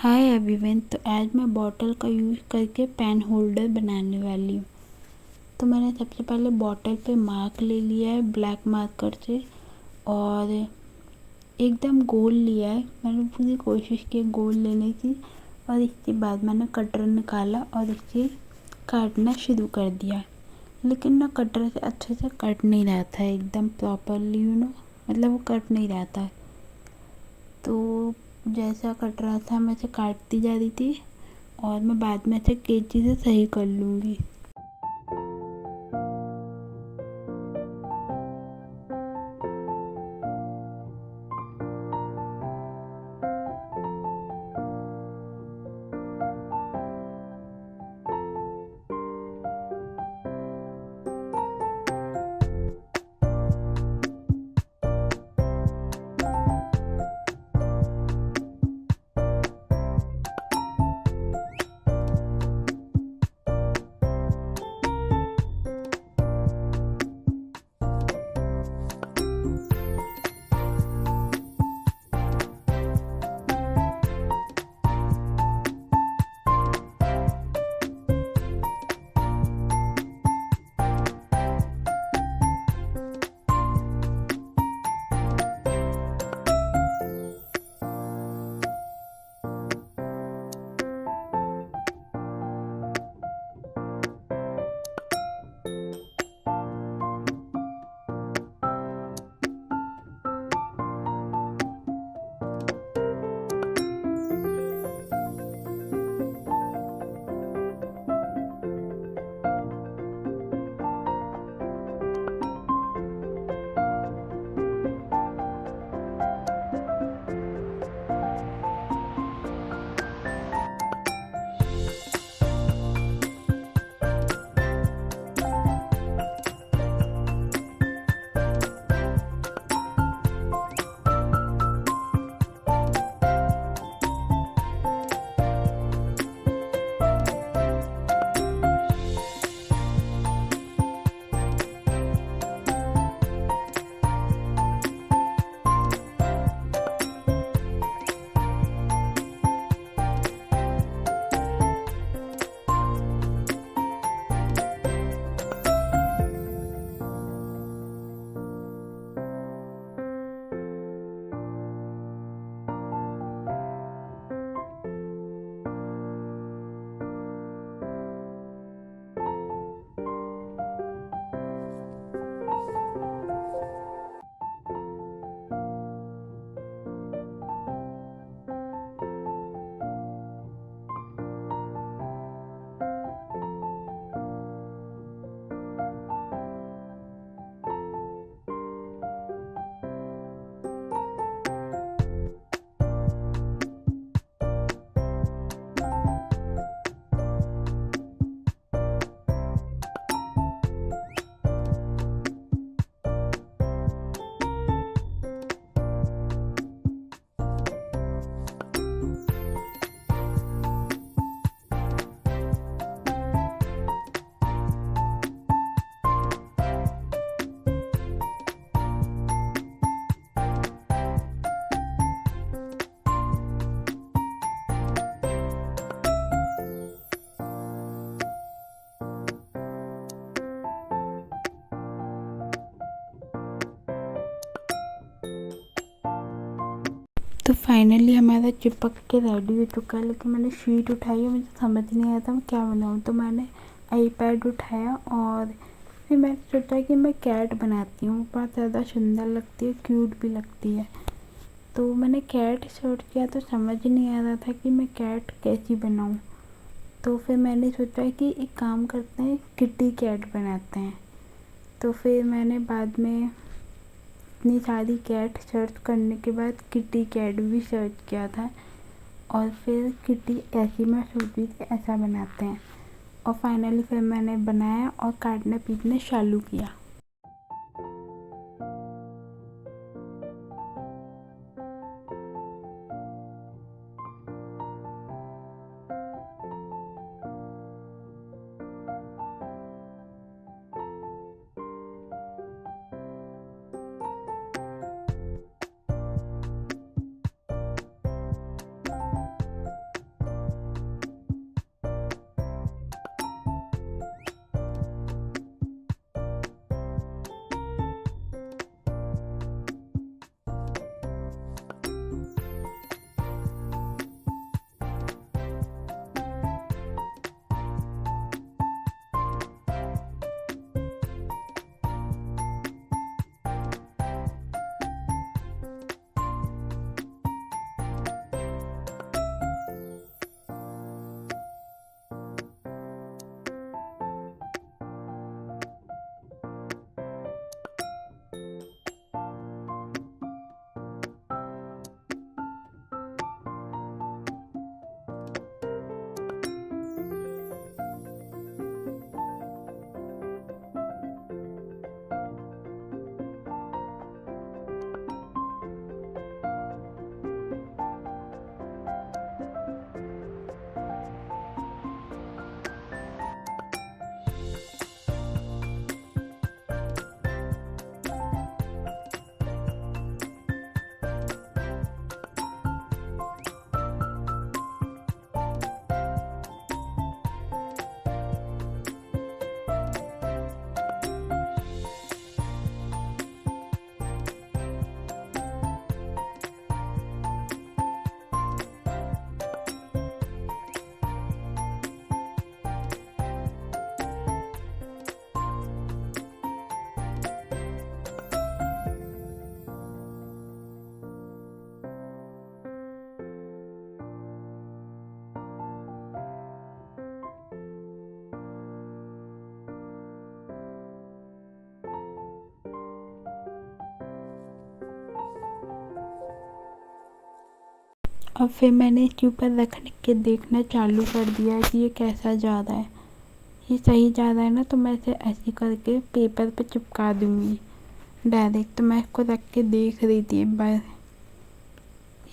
Hi everyone. तो आज मैं बॉटल का यूज़ करके पेन होल्डर बनाने वाली हूँ। तो मैंने सबसे पहले बॉटल पे मार्क ले लिया है ब्लैक मार्कर से और एकदम गोल लिया है। मैंने पूरी कोशिश की गोल लेने की और इसके बाद मैंने कटर निकाला और इसे काटना शुरू कर दिया। लेकिन ना कटर से अच्छे से कट नहीं रहा था, एकदम प्रॉपरली मतलब वो कट नहीं रहा था। तो जैसा कट रहा था मैं इसे काटती जा रही थी और मैं बाद में इसे कैंची से सही कर लूँगी। तो फाइनली हमारा चिपक के रेडी हो चुका है। लेकिन मैंने शीट उठाई और मुझे समझ नहीं आया था मैं क्या बनाऊँ। तो मैंने आईपैड उठाया और फिर मैंने सोचा कि मैं कैट बनाती हूँ, बहुत ज़्यादा सुंदर लगती है, क्यूट भी लगती है। तो मैंने कैट सर्च किया तो समझ नहीं आ रहा था कि मैं कैट कैसी बनाऊँ। तो फिर मैंने सोचा कि एक काम करते हैं, किटी कैट बनाते हैं। तो फिर मैंने बाद में इतनी सारी कैट सर्च करने के बाद किटी कैट भी सर्च किया था और फिर किटी ऐसी मैं सोची कि ऐसा बनाते हैं। और फाइनली फिर मैंने बनाया और काटने पीटने चालू किया। और फिर मैंने इसके ऊपर रख के देखना चालू कर दिया कि ये कैसा जा रहा है। ये सही जा रहा है ना, तो मैं इसे ऐसे करके पेपर पे चिपका दूँगी डायरेक्ट। तो मैं इसको रख के देख रही थी एक बार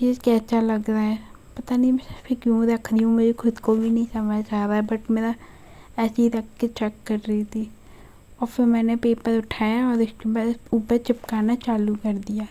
ये कैसा लग रहा है। पता नहीं मैं फिर क्यों रख रही हूँ, मुझे खुद को भी नहीं समझ आ रहा है, बट मेरा ऐसे ही रख के चेक कर रही थी। और फिर मैंने पेपर उठाया और इसके बाद ऊपर चिपकाना चालू कर दिया।